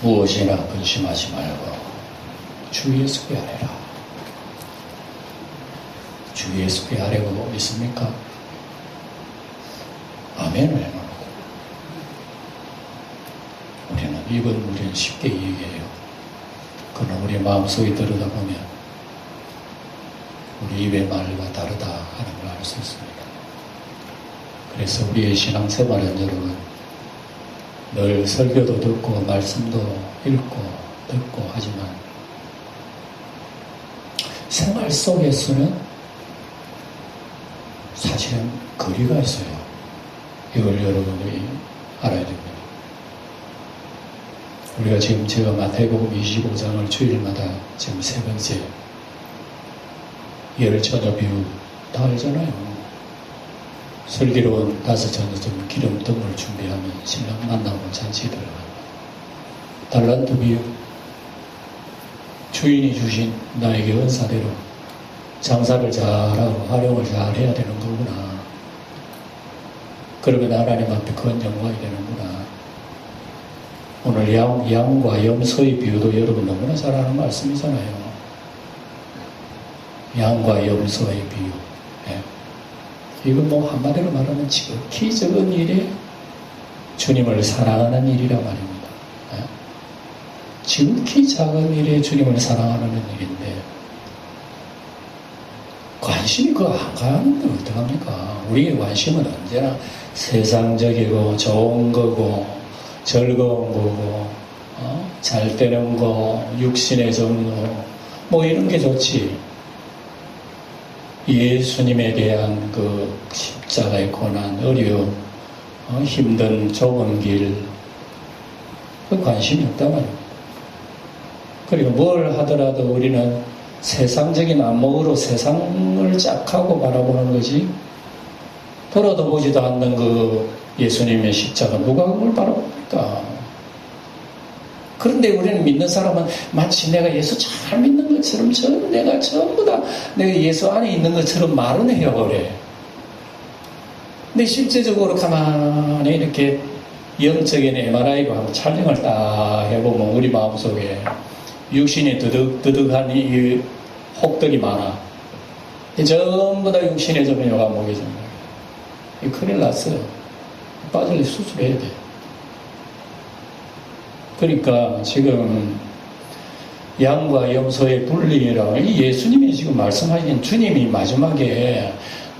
무엇이나 근심하지 말고 주 예수 구하라. 주 예수 구하라고 있습니까? 아멘을 해놓고 우리는 쉽게 얘기해요. 그러나 우리 마음속에 들여다보면 우리 입의 말과 다르다 하는 걸 알 수 있습니다. 그래서 우리의 신앙생활은 여러분 늘 설교도 듣고 말씀도 읽고 듣고 하지만 생활 속에서는 사실은 거리가 있어요. 이걸 여러분이 알아야 됩니다. 우리가 지금 제가 마태복음 25장을 주일마다 지금 세 번째 열 처녀 비유 다 알잖아요. 슬기로운 5처녀 기름등을 준비하면 신랑 만나고 잔치에 들어가요. 달란트 비유, 주인이 주신 나에게 은사대로 장사를 잘하고 활용을 잘 해야 되는 거구나. 그러면 하나님 앞에 큰 영광이 되는구나. 오늘 양과 염소의 비유도 여러분 너무나 잘 아는 말씀이잖아요. 양과 염소의 비유. 예. 이건 뭐 한마디로 말하면 지극히 적은 일에 주님을 사랑하는 일이라 말입니다. 예. 지극히 작은 일에 주님을 사랑하는 일인데 관심이 그거 안 가는데 어떡합니까? 우리의 관심은 언제나 세상적이고 좋은 거고 즐거운 거고 잘 되는 거, 육신의 정로 뭐 이런 게 좋지. 예수님에 대한 그 십자가의 고난, 어려움, 힘든 좁은 길, 그 관심이 없단 말이에요. 그리고 뭘 하더라도 우리는 세상적인 안목으로 세상을 짝하고 바라보는 거지, 돌아도 보지도 않는 그 예수님의 십자가, 누가 그걸 바라봅니까? 그런데 우리는 믿는 사람은 마치 내가 예수 잘 믿는 것처럼 내가 전부 다 내가 예수 안에 있는 것처럼 말은 해요, 그래. 근데 실제적으로 가만히 이렇게 영적인 MRI로 한번 촬영을 딱 해보면 우리 마음속에 육신이 드득드득한 이 혹들이 많아. 전부 다 육신의 점이 여가 먹여집니다. 큰일 났어요. 빠질래 수술해야 돼. 그러니까 지금 양과 염소의 분리라고 예수님이 지금 말씀하신 주님이 마지막에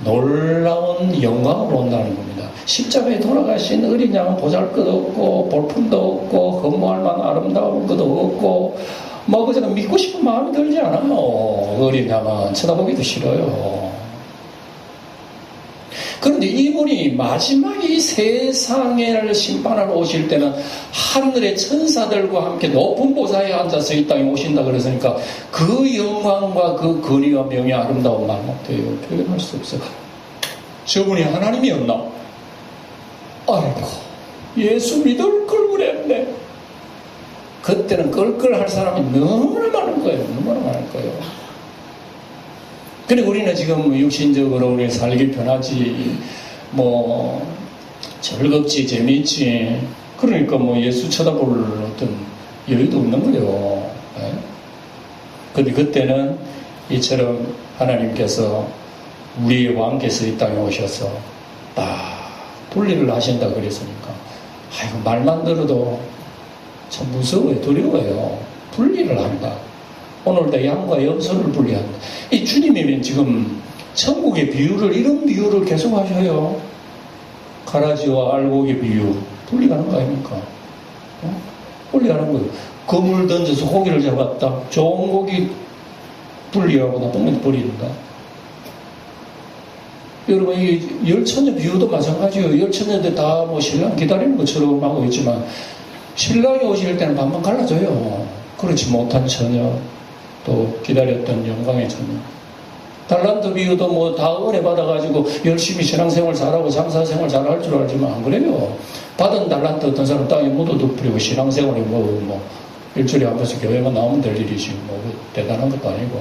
놀라운 영광으로 온다는 겁니다. 십자가에 돌아가신 어린 양은 보잘것없고 볼품도 없고 허무할 만한 아름다운 것도 없고 뭐 그저 믿고 싶은 마음이 들지 않아요. 어린 양은 쳐다보기도 싫어요. 그런데 이분이 마지막 이 세상을 심판하러 오실 때는 하늘의 천사들과 함께 높은 보좌에 앉아서 이 땅에 오신다 그랬으니까 그 영광과 그 권위와 명예 아름다운 말 못해요. 표현할 수 없어요. 저분이 하나님이었나? 아이고, 예수 믿을 걸 그랬네. 그때는 끌끌할 사람이 너무나 많을 거예요. 너무나 많을 거예요. 그리고 우리는 지금 육신적으로 우리 살기 편하지, 뭐, 즐겁지, 재밌지. 그러니까 뭐 예수 쳐다볼 어떤 여유도 없는 거예요. 네? 근데 그때는 이처럼 하나님께서 우리의 왕께서 이 땅에 오셔서 딱 분리를 하신다 그랬으니까, 아이고, 말만 들어도 참 무서워요. 두려워요. 분리를 한다. 오늘도 양과 염소를 분리한다. 이 주님이 지금 천국의 비유를, 이런 비유를 계속 하셔요. 가라지와 알곡의 비유. 분리하는 거 아닙니까? 분리하는 거예요. 그물 던져서 고기를 잡았다. 좋은 고기 분리하고 나쁜 건 버린다. 여러분, 이 열처녀 비유도 마찬가지예요. 열처녀들 다 뭐 신랑 기다리는 것처럼 하고 있지만 신랑이 오실 때는 반만 갈라져요. 그렇지 못한 처녀, 또 기다렸던 영광의 처녀. 달란트 비유도 뭐 다 은혜 받아가지고 열심히 신앙생활 잘하고 장사생활 잘할 줄 알지만 안 그래요. 받은 달란트 어떤 사람 땅에 묻어도 뿌리고 신앙생활이 뭐 일주일에 한 번씩 교회만 나오면 될 일이지 뭐 대단한 것도 아니고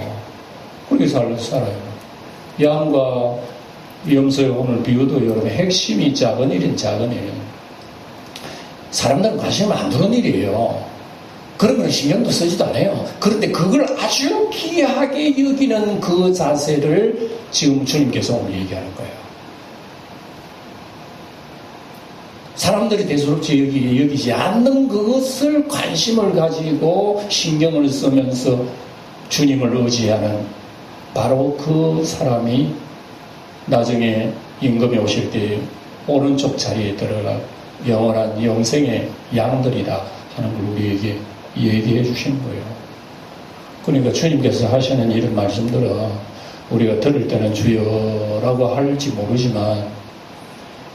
그렇게 살아요. 양과 염소의 오늘 비유도 여러분 핵심이 작은 일인 작은 일. 사람들은 관심 안 두는 일이에요. 그러면 신경도 쓰지도 않아요. 그런데 그걸 아주 귀하게 여기는 그 자세를 지금 주님께서 오늘 얘기하는 거예요. 사람들이 대수롭지 여기지 않는 그것을 관심을 가지고 신경을 쓰면서 주님을 의지하는 바로 그 사람이 나중에 임금이 오실 때 오른쪽 자리에 들어가 영원한 영생의 양들이다 하는 걸 우리에게 얘기해 주시는 거예요. 그러니까 주님께서 하시는 이런 말씀들은 우리가 들을 때는 주여라고 할지 모르지만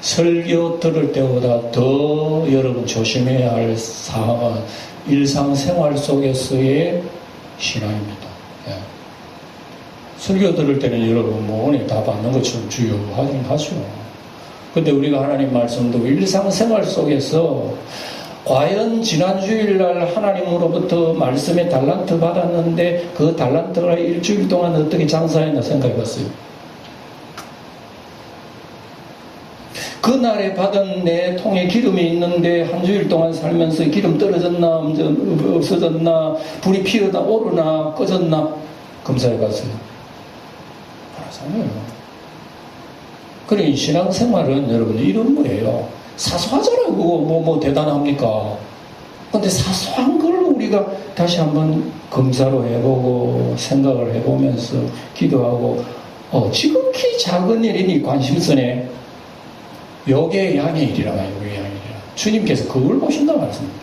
설교 들을 때보다 더 여러분 조심해야 할 사항은 일상생활 속에서의 신앙입니다. 예. 설교 들을 때는 여러분 뭐 은혜 다 받는 것처럼 주여 하긴 하죠. 근데 우리가 하나님 말씀도 일상생활 속에서 과연 지난 주일날 하나님으로부터 말씀의 달란트 받았는데 그 달란트가 일주일 동안 어떻게 장사했나 생각해 봤어요. 그날에 받은 내 통에 기름이 있는데 한 주일 동안 살면서 기름 떨어졌나 없어졌나 불이 피어나 오르나 꺼졌나 검사해 봤어요. 알아서요. 그러니 신앙생활은 여러분 이런 거예요. 사소하잖아요. 그거 뭐 대단합니까? 근데 사소한 걸 우리가 다시 한번 검사로 해보고 생각을 해보면서 기도하고 지극히 작은 일이니 관심선에 요게 양의 일이라 말이에요. 요게 양의 일이라. 주님께서 그걸 보신다고 말씀입니다.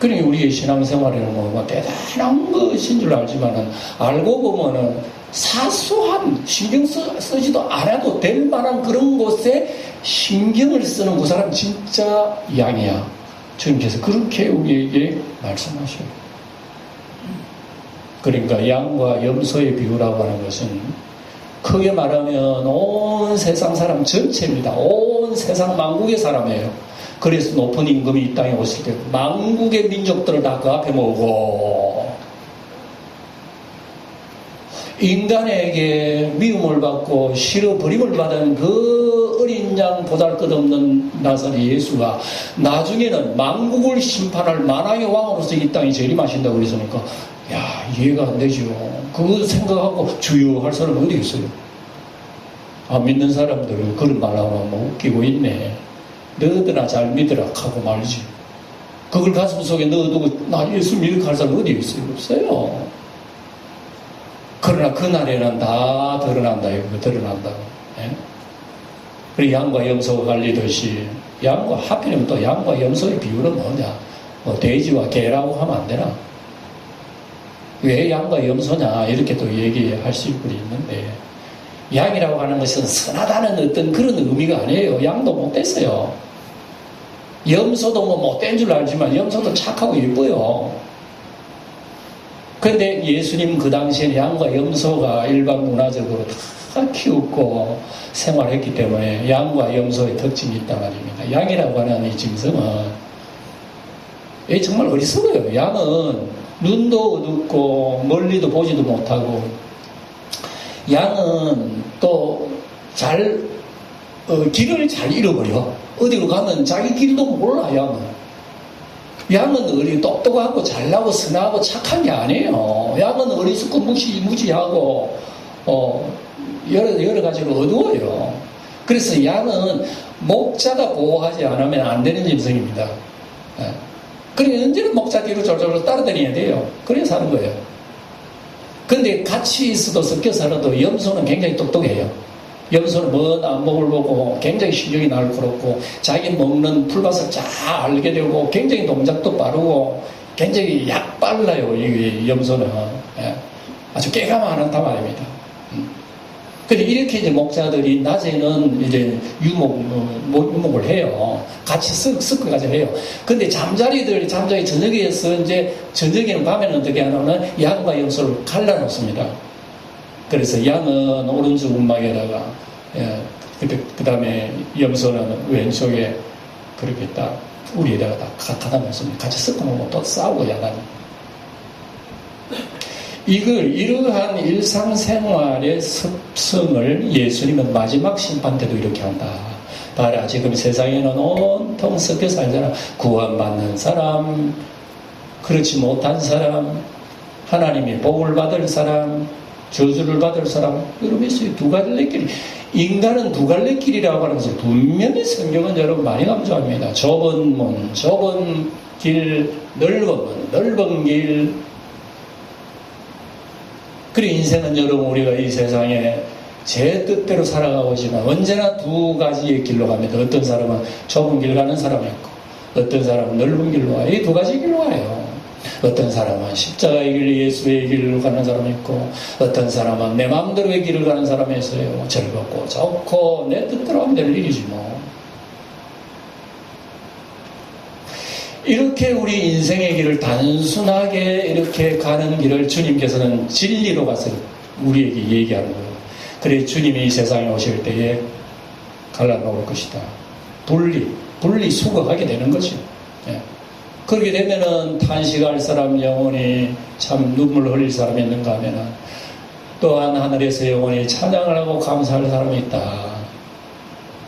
그러니 우리의 신앙생활에는 뭐 대단한 것인 줄 알지만은 알고 보면은 사소한 신경 쓰지도 않아도 될 만한 그런 곳에 신경을 쓰는 그 사람 진짜 양이야. 주님께서 그렇게 우리에게 말씀하셔요. 그러니까 양과 염소의 비유라고 하는 것은 크게 말하면 온 세상 사람 전체입니다. 온 세상 만국의 사람이에요. 그래서 높은 임금이 이 땅에 오실 때 만국의 민족들을 다 그 앞에 모으고 인간에게 미움을 받고 싫어버림을 받은 그 어린 양 보잘것없는 나사렛 예수가 나중에는 만국을 심판할 만왕의 왕으로서 이 땅에 재림하신다고 그랬으니까 야, 이해가 안 되죠. 그거 생각하고 주여 할 사람 어디 있어요? 아, 믿는 사람들 그런 말하면 뭐 웃기고 있네. 너희들아 잘 믿으라 하고 말지. 그걸 가슴 속에 넣어두고 나 예수 믿을 할 사람 어디 있어요? 없어요. 그러나 그날에는 다 드러난다. 이거 드러난다고. 예? 그리고 양과 염소가 갈리듯이 양과 하필이면 또 양과 염소의 비율은 뭐냐? 뭐 돼지와 개라고 하면 안 되나? 왜 양과 염소냐 이렇게 또 얘기할 수 있는데 양이라고 하는 것은 선하다는 어떤 그런 의미가 아니에요. 양도 못됐어요. 염소도 뭐 못된 줄 알지만 염소도 착하고 예뻐요. 그런데 예수님 그 당시에는 양과 염소가 일반 문화적으로 다 키웠고 생활했기 때문에 양과 염소의 특징이 있단 말입니다. 양이라고 하는 이 짐승은 정말 어리석어요. 양은 눈도 어둡고 멀리도 보지도 못하고 양은 또 길을 잘 잃어버려. 어디로 가면 자기 길도 몰라. 양은 똑똑하고 잘나고 선하고 착한 게 아니에요. 양은 어리석고 무지하고 여러 가지로 어두워요. 그래서 양은 목자가 보호하지 않으면 안 되는 짐승입니다. 그러니 언제나 목자 뒤로 졸졸 따라다녀야 돼요. 그래야 사는 거예요. 근데 같이 있어도 섞여 살아도 염소는 굉장히 똑똑해요. 염소는 먼 안목을 보고 굉장히 신경이 날카롭고 자기 먹는 풀밭을 잘 알게 되고 굉장히 동작도 빠르고 굉장히 빨라요. 이 염소는. 아주 깨감하는 말입니다. 근데 이렇게 이제 목자들이 낮에는 이제 유목을 해요. 같이 섞어가지고 해요. 근데 잠자리 저녁에서 이제 저녁에는 밤에는 어떻게 하냐면 양과 염소를 갈라놓습니다. 그래서 양은 오른쪽 움막에다가 그 다음에 염소는 왼쪽에 그렇게 딱 우리에다가 딱 갖다 놓습니다. 같이 섞어놓으면 또 싸우고 야단이. 이러한 일상생활의 습성을 예수님은 마지막 심판 때도 이렇게 한다. 봐라, 지금 세상에는 온통 섞여 살잖아. 구원받는 사람, 그렇지 못한 사람, 하나님의 복을 받을 사람, 저주를 받을 사람, 여러분 있어요. 두 갈래길. 인간은 두 갈래길이라고 하는 것을 분명히 성경은 여러분 많이 강조합니다. 좁은 문, 좁은 길, 넓은 문, 넓은 길. 그리고 인생은 여러분 우리가 이 세상에 제 뜻대로 살아가고 있지만 언제나 두 가지의 길로 갑니다. 어떤 사람은 좁은 길 가는 사람이 있고 어떤 사람은 넓은 길로 와요. 이 두 가지 길로 와요. 어떤 사람은 십자가의 길, 예수의 길로 가는 사람이 있고 어떤 사람은 내 마음대로의 길을 가는 사람이 있어요. 즐겁고 좋고 내 뜻대로 하면 될 일이지 뭐. 이렇게 우리 인생의 길을 단순하게 이렇게 가는 길을 주님께서는 진리로 가서 우리에게 얘기하는 거예요. 그래 주님이 이 세상에 오실 때에 갈라놓을 것이다. 분리수거하게 되는 거죠. 예. 그렇게 되면은 탄식할 사람 영혼이 참 눈물 흘릴 사람이 있는가 하면은 또한 하늘에서 영혼이 찬양을 하고 감사할 사람이 있다.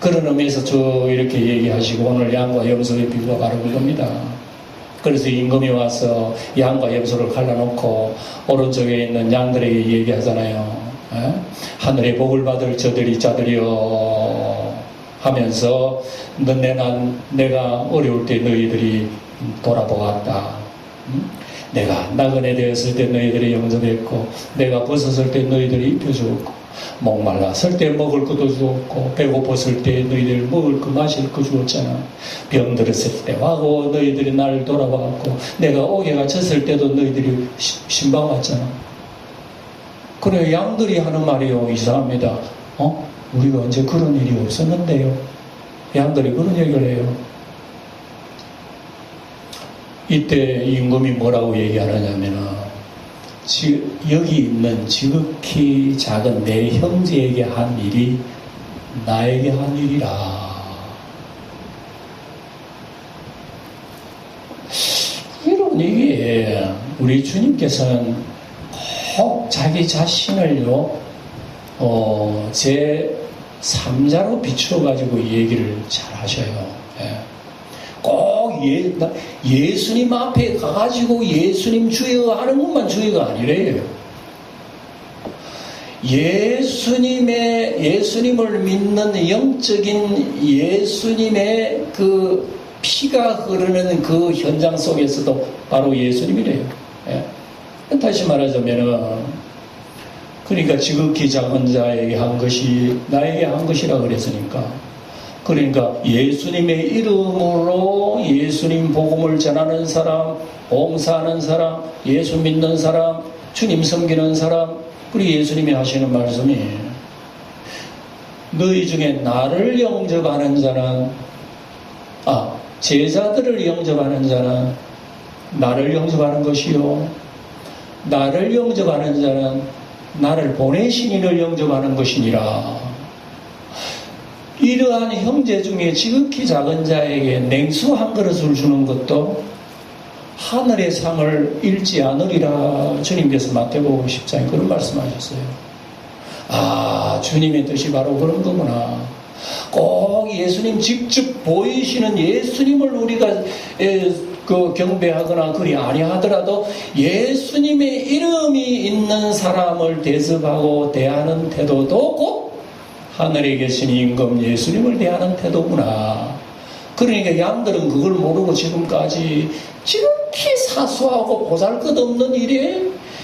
그런 의미에서 쭉 이렇게 얘기하시고 오늘 양과 염소의 비유가 바로 그겁니다. 그래서 임금이 와서 양과 염소를 갈라놓고 오른쪽에 있는 양들에게 얘기하잖아요. 에? 하늘의 복을 받을 저들이 자들이여 하면서 내가 어려울 때 너희들이 돌아보았다. 내가 나그네 되었을 때 너희들이 영접했고 내가 벗었을 때 너희들이 입혀주었고 목말랐을 때 먹을 것도 주었고 배고팠을 때 너희들 먹을 거 마실 거 주었잖아. 병들었을 때 와고 너희들이 나를 돌아봤고 내가 옥에 갇혔을 때도 너희들이 신방 왔잖아. 그래 양들이 하는 말이요 이상합니다. 우리가 언제 그런 일이 없었는데요. 양들이 그런 얘기를 해요. 이때 임금이 뭐라고 얘기하느냐면은 여기 있는 지극히 작은 내 형제에게 한 일이 나에게 한 일이라. 여러분 이게 우리 주님께서는 꼭 자기 자신을요 제 3자로 비추어가지고 얘기를 잘 하셔요. 예. 꼭 예수님 앞에 가가지고 예수님 주여 하는 것만 주여가 아니래요. 예수님을 믿는 영적인 예수님의 그 피가 흐르는 그 현장 속에서도 바로 예수님이래요. 예. 다시 말하자면은 그러니까 지극히 작은 자에게 한 것이 나에게 한 것이라 그랬으니까 그러니까 예수님의 이름으로 예수님 복음을 전하는 사람, 봉사하는 사람, 예수 믿는 사람, 주님 섬기는 사람, 그리고 예수님이 하시는 말씀이 너희 중에 나를 영접하는 자는 제자들을 영접하는 자는 나를 영접하는 것이요 나를 영접하는 자는 나를 보내신 이를 영접하는 것이니라. 이러한 형제 중에 지극히 작은 자에게 냉수 한 그릇을 주는 것도 하늘의 상을 잃지 않으리라. 주님께서 마태복음 10장에 그런 말씀하셨어요. 주님의 뜻이 바로 그런 거구나. 꼭 예수님 직접 보이시는 예수님을 우리가 경배하거나 그리 아니하더라도 예수님의 이름이 있는 사람을 대접하고 대하는 태도도 곧 하늘에 계신 임금 예수님을 대하는 태도구나. 그러니까 양들은 그걸 모르고 지금까지 지극히 사소하고 보잘것없는 일에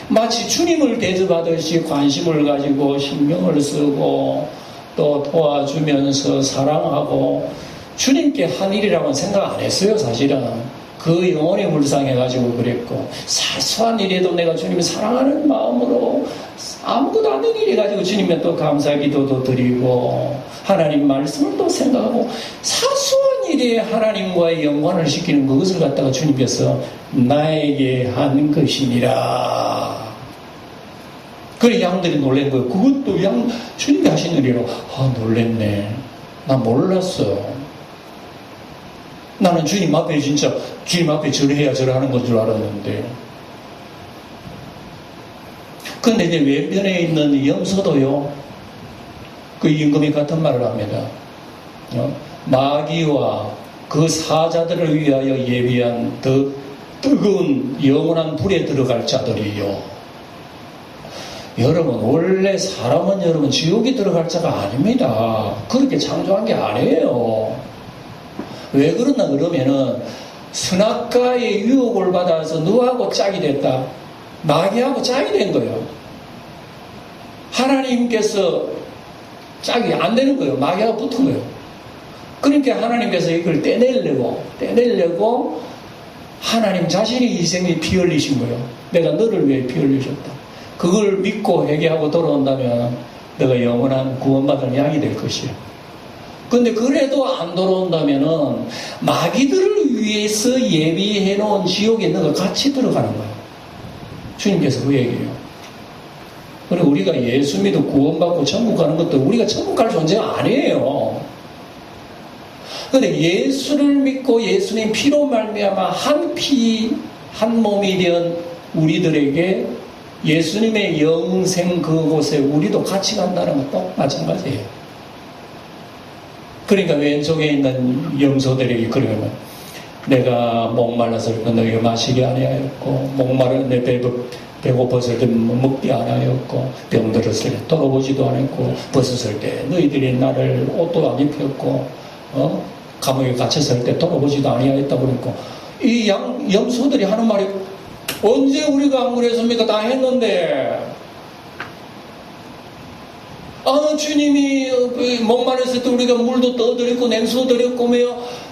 마치 주님을 대접하듯이 관심을 가지고 신경을 쓰고 또 도와주면서 사랑하고 주님께 한 일이라고는 생각 안 했어요. 사실은 그 영혼이 불쌍해가지고 그랬고 사소한 일에도 내가 주님을 사랑하는 마음으로 아무것도 안 된 일이 가지고 주님께 또 감사 기도도 드리고 하나님 말씀을 또 생각하고 사소한 일에 하나님과의 연관을 시키는 그것을 갖다가 주님께서 나에게 한 것이니라. 그래 양들이 놀란 거예요. 그것도 주님이 하신 일이라고. 놀랬네. 나 몰랐어. 나는 주님 앞에 진짜 주님 앞에 절해야 절하는 건 줄 알았는데. 근데 이제 외면에 있는 염소도요, 그 임금이 같은 말을 합니다. 마귀와 그 사자들을 위하여 예비한 더 뜨거운 영원한 불에 들어갈 자들이요. 여러분, 원래 사람은 여러분 지옥에 들어갈 자가 아닙니다. 그렇게 창조한 게 아니에요. 왜 그러나 그러면은 선악과의 유혹을 받아서 너하고 짝이 됐다. 마귀하고 짝이 된 거예요. 하나님께서 짝이 안 되는 거예요. 마귀하고 붙은 거예요. 그러니까 하나님께서 이걸 떼내려고 하나님 자신이 희생이 피 흘리신 거예요. 내가 너를 위해 피 흘리셨다. 그걸 믿고 회개하고 돌아온다면 너가 영원한 구원받을 양이 될 것이에요. 근데 그래도 안 돌아온다면은 마귀들을 위해서 예비해 놓은 지옥에 너가 같이 들어가는 거예요. 주님께서 그 얘기예요. 그리고 우리가 예수 믿어 구원받고 천국 가는 것도 우리가 천국 갈 존재가 아니에요. 근데 예수를 믿고 예수님 피로 말미암아 한 피 한 몸이 된 우리들에게 예수님의 영생 그곳에 우리도 같이 간다는 것도 마찬가지예요. 그러니까 왼쪽에 있는 염소들에게 그러면 내가 목말랐을 때 너희가 마시게 아니하였고 목마른 내 배고팠을 때 먹지 아니하였고 병들었을 때 돌아보지도 않았고 벗었을 때 너희들이 나를 옷도 안 입혔고 감옥에 갇혔을 때 돌아보지도 아니하였다고 그랬고 이 염소들이 하는 말이 언제 우리가 안 그랬습니까? 다 했는데 주님이 목마르실 때 우리가 물도 떠드렸고 냉수도 드렸고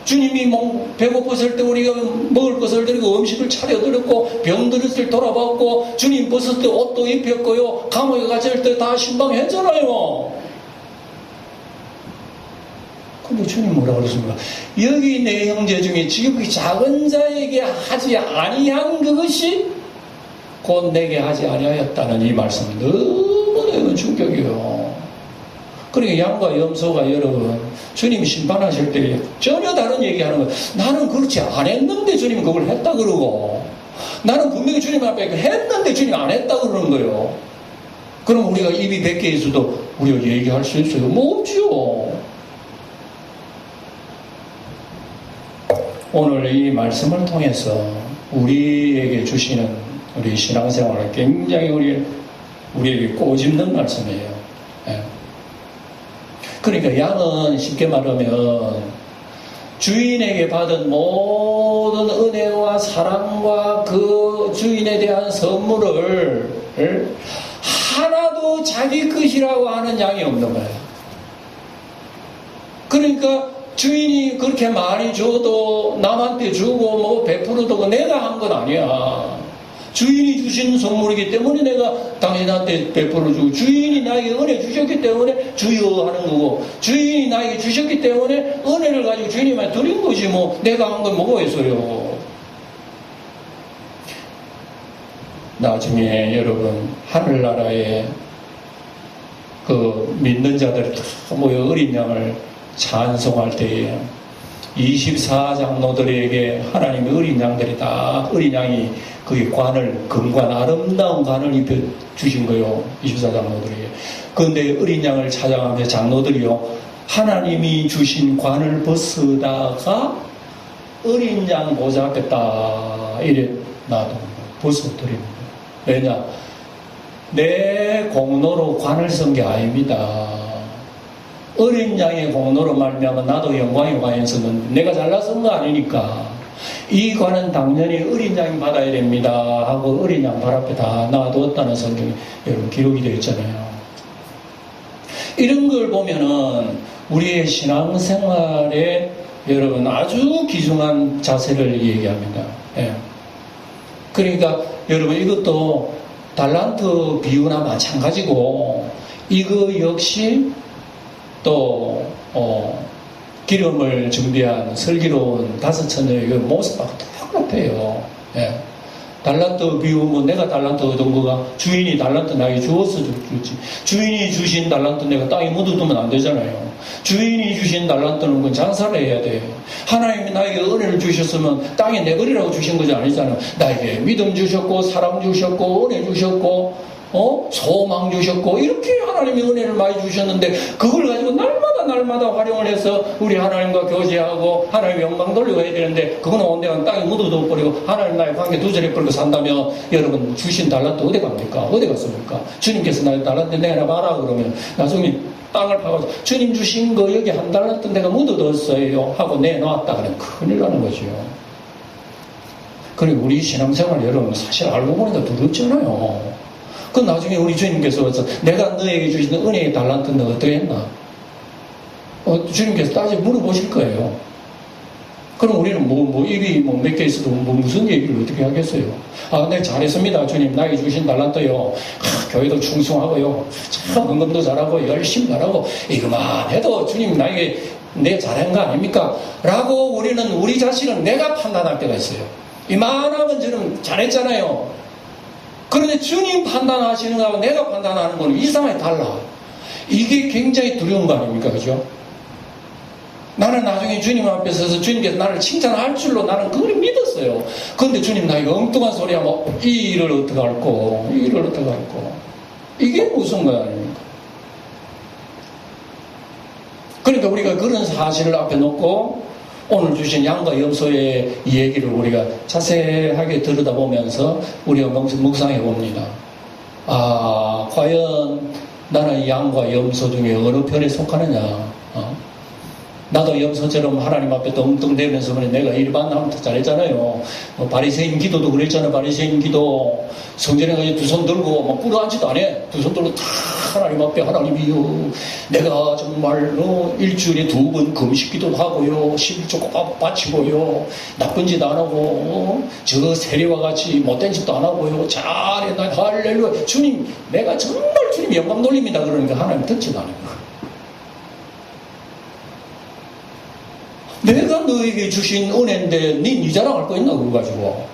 주님이 배고팠을 때 우리가 먹을 것을 드리고 음식을 차려드렸고 병들었을 때 돌아봤고 주님 벗을 때 옷도 입혔고요 감옥에 갇힐 때 다 신방했잖아요. 근데 주님 뭐라고 그러십니까? 여기 내 형제 중에 지극히 작은 자에게 하지 아니한 그것이 곧 내게 하지 아니하였다는 이 말씀은 너무너무 충격이에요. 그러니까 양과 염소가 여러분 주님이 심판하실 때 전혀 다른 얘기하는 거예요. 나는 그렇지 않았는데 주님이 그걸 했다 그러고 나는 분명히 주님 앞에 했는데 주님이 안 했다 그러는 거예요. 그럼 우리가 입이 100개 있어도 우리가 얘기할 수 있어요? 뭐 없죠. 오늘 이 말씀을 통해서 우리에게 주시는 우리 신앙생활을 굉장히 우리에게 꼬집는 말씀이에요. 예. 그러니까 양은 쉽게 말하면 주인에게 받은 모든 은혜와 사랑과 그 주인에 대한 선물을 하나도 자기 것이라고 하는 양이 없는 거예요. 그러니까 주인이 그렇게 많이 줘도 남한테 주고 뭐 베풀어도 내가 한 건 아니야. 주인이 주신 선물이기 때문에 내가 당신한테 베풀어주고 주인이 나에게 은혜 주셨기 때문에 주여 하는 거고 주인이 나에게 주셨기 때문에 은혜를 가지고 주인님한테 드린 거지 뭐 내가 한 건 뭐가 있어요. 나중에 여러분 하늘나라에 그 믿는 자들이 다 모여 어린 양을 찬송할 때에 24장로들에게 하나님의 어린 양들이 다 어린 양이 거기 관을 금관 아름다운 관을 입혀 주신 거예요. 24장로들에게. 그런데 어린 양을 찾아가면서 장로들이요 하나님이 주신 관을 벗어다가 어린 양 보좌 앞에 딱 이래 놔둡니다. 벗어드립니다. 왜냐? 내 공로로 관을 쓴 게 아닙니다. 어린 양의 공로로 말미암아 나도 영광의 관에서는 내가 잘나서 거 아니니까 이 관은 당연히 어린 양이 받아야 됩니다 하고 어린 양 발 앞에 다 놔두었다는 성경에 여러분 기록이 되어 있잖아요. 이런 걸 보면은 우리의 신앙생활에 여러분 아주 귀중한 자세를 얘기합니다. 예. 그러니까 여러분 이것도 달란트 비유나 마찬가지고 이거 역시 또 기름을 준비한 슬기로운 5처녀의 그 모습하고 똑같아요. 예. 달란트 비우면 내가 달란트 얻은 거가 주인이 달란트 나에게 주어서 주지. 주인이 주신 달란트 내가 땅에 묻어두면 안 되잖아요. 주인이 주신 달란트는 그건 장사를 해야 돼. 하나님이 나에게 은혜를 주셨으면 땅에 내버리라고 주신 것이 아니잖아요. 나에게 믿음 주셨고 사랑 주셨고 은혜 주셨고 소망 주셨고 이렇게 하나님이 은혜를 많이 주셨는데 그걸 가지고 날마다 날마다 활용을 해서 우리 하나님과 교제하고 하나님의 영광 돌리고 해야 되는데 그거는 온데간 땅에 묻어둬 버리고 하나님 나의 관계 두절해 버리고 산다면 여러분 주신 달란트 어디 갑니까? 어디 갔습니까? 주님께서 나의 달란트 내놔 봐라 그러면 나중에 땅을 파고 주님 주신 거 여기 한 달란트 내가 묻어뒀어요 하고 내놓았다 그러면 큰일 나는 거죠. 그리고 우리 신앙생활 여러분 사실 알고 보니까 두렵잖아요. 그 나중에 우리 주님께서 와서 내가 너에게 주신 은혜의 달란트 너 어떻게 했나? 주님께서 따져 물어보실 거예요. 그럼 우리는 입이 몇 개 있어도 무슨 얘기를 어떻게 하겠어요? 네, 잘했습니다. 주님, 나에게 주신 달란트요. 교회도 충성하고요. 참, 헌금도 잘하고, 열심히 잘하고, 이거만 해도 주님 나에게 내 잘한 거 아닙니까? 라고 우리는 우리 자신은 내가 판단할 때가 있어요. 이만하면 저는 잘했잖아요. 그런데 주님 판단하시는 거하고 내가 판단하는 거는 이상하게 달라. 이게 굉장히 두려운 거 아닙니까? 그죠? 나는 나중에 주님 앞에 서서 주님께서 나를 칭찬할 줄로 나는 그걸 믿었어요. 그런데 주님 나에게 엉뚱한 소리 하면 이 일을 어떻게 할꼬? 이 일을 어떻게 할꼬? 이게 무슨 거 아닙니까? 그러니까 우리가 그런 사실을 앞에 놓고 오늘 주신 양과 염소의 얘기를 우리가 자세하게 들여다보면서 우리가 묵상해 봅니다. 과연 나는 양과 염소 중에 어느 편에 속하느냐? 나도 염소처럼 하나님 앞에 덩덩대면서 내가 일반하면 잘했잖아요. 바리새인 기도도 그랬잖아요. 바리새인 기도 성전에 가서 두 손 들고 막 꿇어앉지도 안 해. 두 손 들고 다 하나님 앞에 하나님이요. 내가 정말 일주일에 2번 금식기도도 하고요. 11조 바치고요. 나쁜 짓 안 하고 저 세리와 같이 못된 짓도 안 하고요. 잘해. 나 할렐루야. 주님 내가 정말 주님 영광 돌립니다. 그러니까 하나님 듣지도 않아요. 내가 너에게 주신 은혜인데 네 자랑할 거 있나 그거 가지고.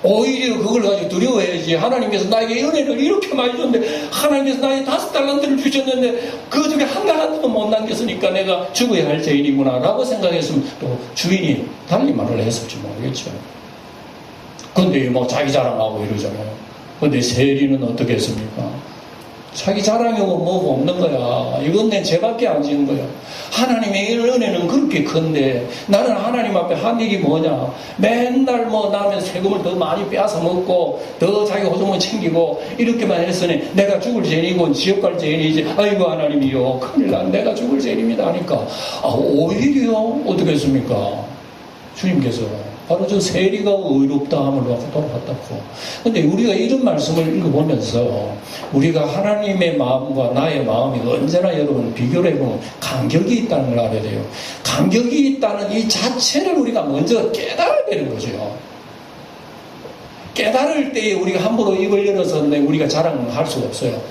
오히려 그걸 가지고 두려워해야지. 하나님께서 나에게 은혜를 이렇게 많이 줬는데 하나님께서 나에게 5달란트를 주셨는데 그 중에 한 달란트도 못 남겼으니까 내가 죽어야 할 죄인이구나 라고 생각했으면 또 주인이 달리 말을 했을지 모르겠죠. 근데 자기 자랑하고 이러잖아요. 근데 세리는 어떻게 했습니까? 자기 자랑이 뭐가 없는 거야. 이건 내 죄밖에 안 지은 거야. 하나님의 은혜는 그렇게 큰데 나는 하나님 앞에 한 일이 뭐냐? 맨날 나면 세금을 더 많이 빼앗아 먹고 더 자기 호소문 챙기고 이렇게만 했으니 내가 죽을 죄인이고 지옥 갈 죄인이지. 아이고 하나님이요 큰일 난 내가 죽을 죄인입니다 하니까 오히려 어떻게 했습니까? 주님께서 바로 저 세리가 의롭다 함을 놓고 돌아갔다고. 근데 우리가 이런 말씀을 읽어보면서 우리가 하나님의 마음과 나의 마음이 언제나 여러분 비교를 해보면 간격이 있다는 걸 알아야 돼요. 간격이 있다는 이 자체를 우리가 먼저 깨달아야 되는 거죠. 깨달을 때에 우리가 함부로 입을 열어서 우리가 자랑을 할 수가 없어요.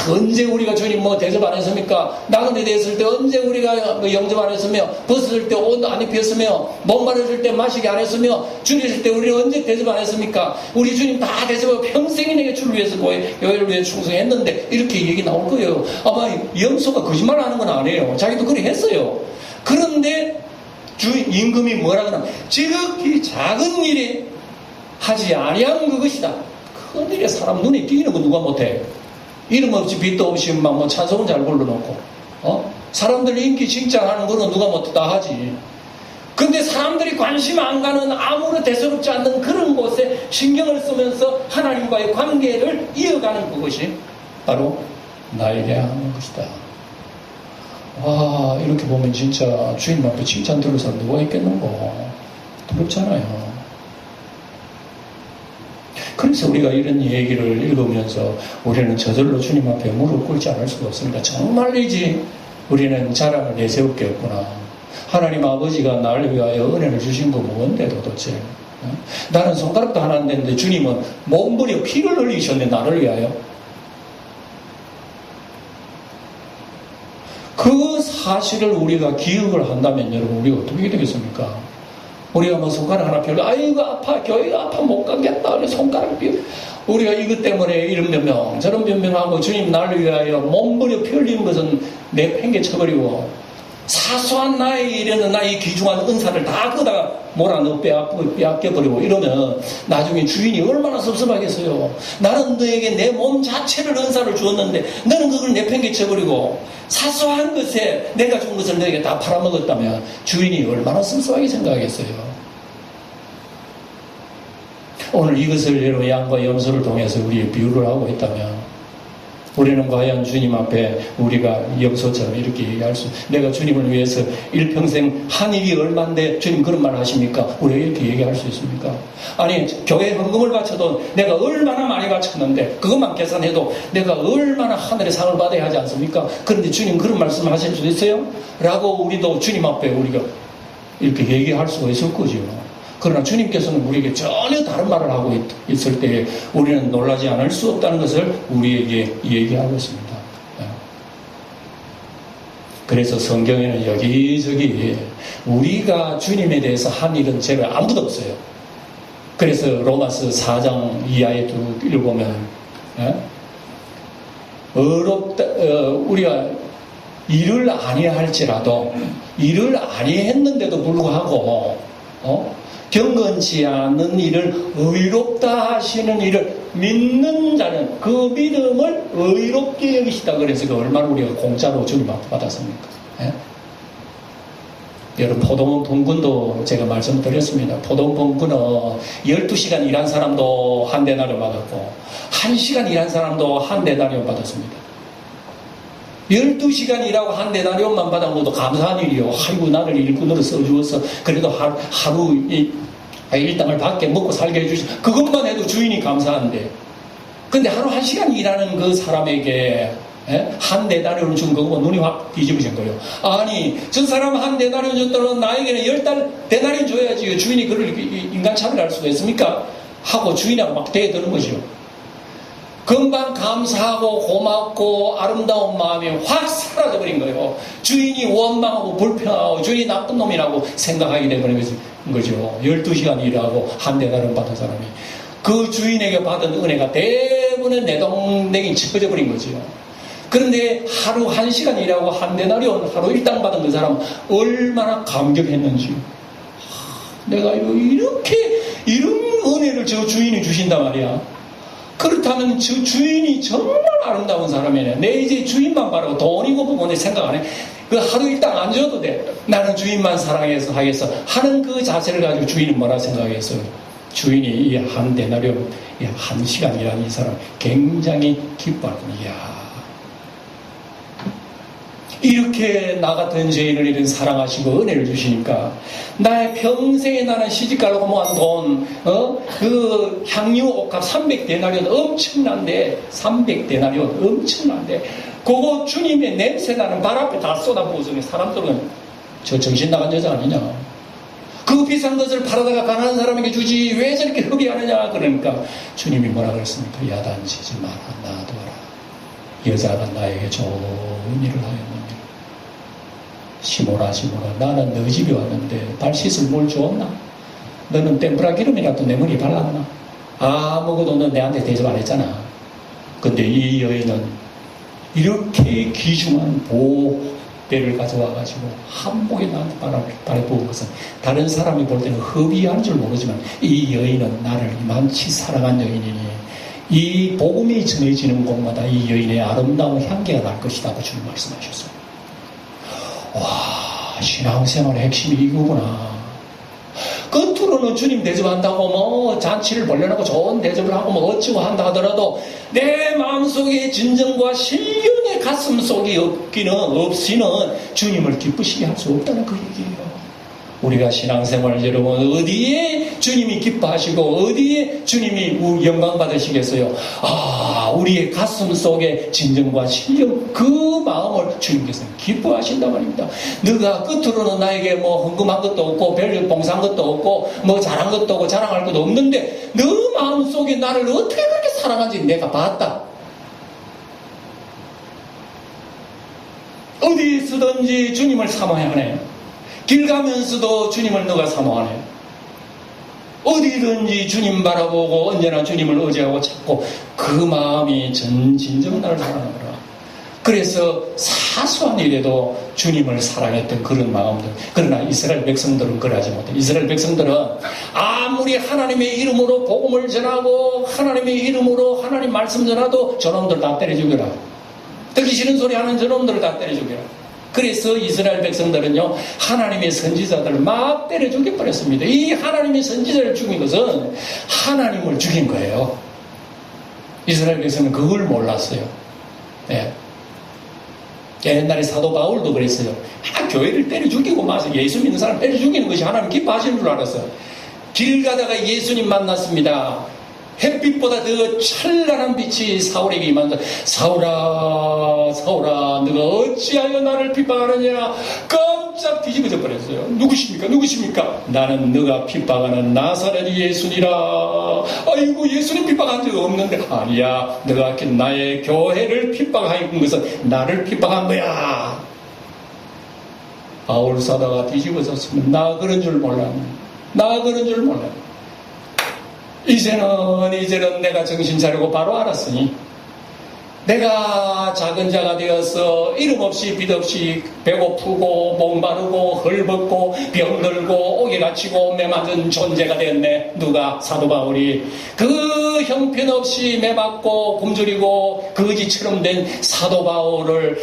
언제 우리가 주님 대접 안 했습니까? 나그네 됐을 때 언제 우리가 영접 안 했으며 벗었을 때 옷 안 입혔으며 목마르실 때 마시게 안 했으며 줄이실 때 우리는 언제 대접 안 했습니까? 우리 주님 다 대접하고 평생이 내게 주를 위해서 교회를 위해서 충성했는데 이렇게 얘기 나올 거예요. 아마 염소가 거짓말 하는 건 아니에요. 자기도 그래 했어요. 그런데 임금이 뭐라 그러나 지극히 작은 일에 하지 아니한 그것이다. 큰 일에 사람 눈에 띄는 거 누가 못해? 이름 없이 빚도 없이 찬송은 잘 불러놓고 사람들 인기 칭찬하는 거는 누가 뭐 다 하지. 근데 사람들이 관심 안 가는 아무런 대수롭지 않는 그런 곳에 신경을 쓰면서 하나님과의 관계를 이어가는 그것이 바로 나에게 하는 것이다. 와, 이렇게 보면 진짜 주님 앞에 칭찬 들을 사람 누가 있겠는고. 두렵잖아요. 그래서 우리가 이런 얘기를 읽으면서 우리는 저절로 주님 앞에 무릎 꿇지 않을 수가 없습니다. 정말이지 우리는 자랑을 내세울 게 없구나. 하나님 아버지가 나를 위하여 은혜를 주신 거 뭔데 도대체. 나는 손가락도 하나 안 되는데 주님은 몸부려 피를 흘리셨네 나를 위하여. 그 사실을 우리가 기억을 한다면 여러분 우리가 어떻게 되겠습니까? 우리가 손가락 하나 펴고 아이고 아파 교회가 아파 못 가겠다 그래 손가락 펴 우리가 이것 때문에 이런 변명 저런 변명하고 주님 나를 위하여 몸부려 피 흘린 것은 내 팽개 쳐버리고 사소한 나의 일에는 나의 귀중한 은사를 다 거다가 몰아넣어 빼앗겨버리고 이러면 나중에 주인이 얼마나 섭섭하겠어요. 나는 너에게 내 몸 자체를 은사를 주었는데 너는 그걸 내팽개쳐버리고 사소한 것에 내가 준 것을 너에게 다 팔아먹었다면 주인이 얼마나 섭섭하게 생각하겠어요. 오늘 이것을 여러분 양과 염소를 통해서 우리의 비유를 하고 있다면 우리는 과연 주님 앞에 우리가 염소처럼 이렇게 얘기할 수, 내가 주님을 위해서 일평생 한 일이 얼만데 주님 그런 말 하십니까? 우리가 이렇게 얘기할 수 있습니까? 아니, 교회 헌금을 바쳐도 내가 얼마나 많이 바쳤는데 그것만 계산해도 내가 얼마나 하늘의 상을 받아야 하지 않습니까? 그런데 주님 그런 말씀 하실 수 있어요? 라고 우리도 주님 앞에 우리가 이렇게 얘기할 수가 있을 거죠. 그러나 주님께서는 우리에게 전혀 다른 말을 하고 있을 때 우리는 놀라지 않을 수 없다는 것을 우리에게 얘기하고 있습니다. 그래서 성경에는 여기저기 우리가 주님에 대해서 한 일은 제가 아무도 없어요. 그래서 로마서 4장 이하에 쭉 읽어보면 우리가 일을 아니할지라도 일을 아니했는데도 불구하고 경건치 않은 일을 의롭다 하시는 일을 믿는 자는 그 믿음을 의롭게 여기시다. 그래서 그 얼마나 우리가 공짜로 주님 앞에 받았습니까? 여러분, 포도원 봉군도 제가 말씀드렸습니다. 포도원 봉군은 12시간 일한 사람도 한 데나리온 받았고 1시간 일한 사람도 한 데나리온 받았습니다. 12시간 일하고 한 데나리온만 받은 것도 감사한 일이요. 아이고, 나를 일꾼으로 써주어서 그래도 하루 일당을 밖에 먹고 살게 해주시, 그것만 해도 주인이 감사한데, 근데 하루 1시간 일하는 그 사람에게 한 데나리온을 준 거고 눈이 확 뒤집어진 거예요. 아니, 저 사람 한 데나리온 줬다면 나에게는 10데나리온 줘야지. 주인이 그걸 인간 차별할 수가 있습니까? 하고 주인하고 막 대드는 거죠. 금방 감사하고 고맙고 아름다운 마음이 확 사라져버린 거예요. 주인이 원망하고 불평하고 주인이 나쁜 놈이라고 생각하게 되버린 거죠. 12시간 일하고 한 데나리온 받은 사람이 그 주인에게 받은 은혜가 대부분 내동댕이 짚어져 버린 거죠. 그런데 하루 1시간 일하고 한 데나리온 하루 일당 받은 그 사람은 얼마나 감격했는지. 내가 이렇게 이런 은혜를 저 주인이 주신단 말이야. 그렇다면 저 주인이 정말 아름다운 사람이네. 내 이제 주인만 바라고 돈이고 뭐고 내 생각 안 해. 그 하루 일당 안 줘도 돼. 나는 주인만 사랑해서 하겠어 하는 그 자세를 가지고 주인이 뭐라 생각하겠어요? 주인이 이 한 데나리온, 이 1시간이라는 이 사람 굉장히 기뻐하는 이야. 이렇게 나 같은 죄인을 이런 사랑하시고 은혜를 주시니까 나의 평생에 나는 시집가려고 모은 돈, 그 향유 옷값 300데나리온 엄청난데, 300데나리온 엄청난데, 그거 주님의 냄새나는 발 앞에 다 쏟아부으니 사람들은 저 정신 나간 여자 아니냐. 그 비싼 것을 팔아다가 가난한 사람에게 주지 왜 저렇게 흡입하느냐. 그러니까 주님이 뭐라 그랬습니까? 야단치지 마라, 놔둬라. 여자가 나에게 좋은 일을 하였느니라. 시모라 나는 너 집에 왔는데 발 씻을 뭘 주었나? 너는 땡브라 기름이라도 내 머리에 발랐나? 아무것도 너 내한테 대접 안 했잖아. 근데 이 여인은 이렇게 귀중한 보배를 가져와가지고 한복에 나한테 바라보는 것은 다른 사람이 볼 때는 허비한 줄 모르지만 이 여인은 나를 이만치 사랑한 여인이니 이 복음이 전해지는 곳마다 이 여인의 아름다운 향기가 날 것이라고 주님 말씀하셨어요. 와, 신앙생활의 핵심이 이거구나. 겉으로는 주님 대접한다고 뭐 잔치를 벌려놓고 좋은 대접을 하고 뭐 어찌고 한다 하더라도 내 마음속에 진정과 신령의 가슴속이 없이는 주님을 기쁘시게 할 수 없다는 그 얘기예요. 우리가 신앙생활 여러분 어디에 주님이 기뻐하시고 어디에 주님이 영광 받으시겠어요? 우리의 가슴 속에 진정과 신령 그 마음을 주님께서는 기뻐하신단 말입니다. 너가 끝으로는 나에게 뭐 헌금한 것도 없고 별 봉사한 것도 없고 뭐 잘한 것도 없고 자랑할 것도 없는데 너 마음 속에 나를 어떻게 그렇게 사랑한지 내가 봤다. 어디서든지 주님을 사모하네. 길 가면서도 주님을 너가 사모하네. 어디든지 주님 바라보고 언제나 주님을 의지하고 찾고 그 마음이 진정 나를 사랑하노라. 그래서 사소한 일에도 주님을 사랑했던 그런 마음들. 그러나 이스라엘 백성들은 그러지 못해. 이스라엘 백성들은 아무리 하나님의 이름으로 복음을 전하고 하나님의 이름으로 하나님 말씀 전하도 저놈들 다 때려 죽여라. 듣기 싫은 소리 하는 저놈들을 다 때려 죽여라. 그래서 이스라엘 백성들은요, 하나님의 선지자들을 막 때려 죽여버렸습니다. 이 하나님의 선지자를 죽인 것은 하나님을 죽인 거예요. 이스라엘 백성은 그걸 몰랐어요. 네. 옛날에 사도 바울도 그랬어요. 교회를 때려 죽이고 마서 예수 믿는 사람 때려 죽이는 것이 하나님 기뻐하시는 줄 알았어요. 길 가다가 예수님 만났습니다. 햇빛보다 더 찬란한 빛이 사울에게 임한다. 사울아, 사울아, 너가 어찌하여 나를 핍박하느냐? 깜짝 뒤집어져 버렸어요. 누구십니까? 나는 너가 핍박하는 나사렛 예수니라. 아이고, 예수님 핍박한 적 없는데. 아니야, 너가 나의 교회를 핍박하는 것은 나를 핍박한 거야. 바울 사도가 뒤집어졌으면 나 그런 줄 몰랐네. 이제는 내가 정신 차리고 바로 알았으니, 내가 작은 자가 되어서 이름 없이 빛 없이 배고프고 목마르고 헐벗고 병들고 옥에 갇히고 매맞은 존재가 되었네. 누가? 사도 바울이. 그 형편없이 매맞고 굶주리고 거지처럼 된 사도 바울을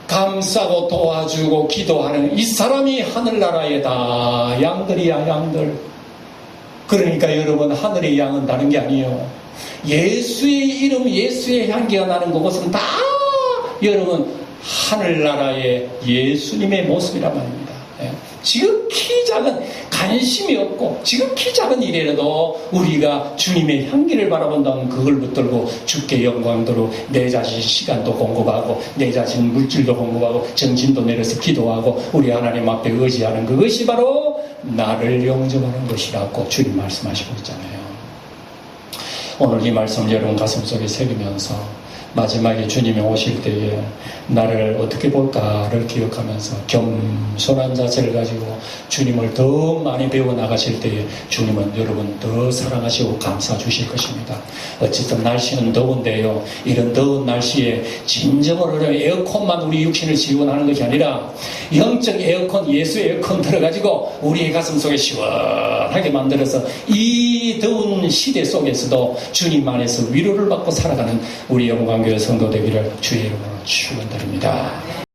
감싸고 도와주고 기도하는 이 사람이 하늘나라의 다 양들이야, 양들. 그러니까 여러분, 하늘의 양은 다른 게 아니에요. 예수의 이름, 예수의 향기가 나는 그것은 다 여러분 하늘나라의 예수님의 모습이란 말입니다. 지극히 작은, 관심이 없고 지극히 작은 일이라도 우리가 주님의 향기를 바라본다면 그걸 붙들고 주께 영광도록 내 자신 시간도 공급하고 내 자신 물질도 공급하고 정신도 내려서 기도하고 우리 하나님 앞에 의지하는 그것이 바로 나를 영접하는 것이라고 주님 말씀하시고 있잖아요. 오늘 이 말씀 여러분 가슴속에 새기면서 마지막에 주님이 오실 때에 나를 어떻게 볼까를 기억하면서 겸손한 자세를 가지고 주님을 더 많이 배워나가실 때에 주님은 여러분 더 사랑하시고 감싸 주실 것입니다. 어쨌든 날씨는 더운데요, 이런 더운 날씨에 진정으로 에어컨만 우리 육신을 지원하는 것이 아니라 영적 에어컨, 예수 에어컨 들어가지고 우리의 가슴 속에 시원하게 만들어서 이 더운 시대 속에서도 주님 안에서 위로를 받고 살아가는 우리 영광교회 성도 되기를 주의 이름으로 축원드립니다.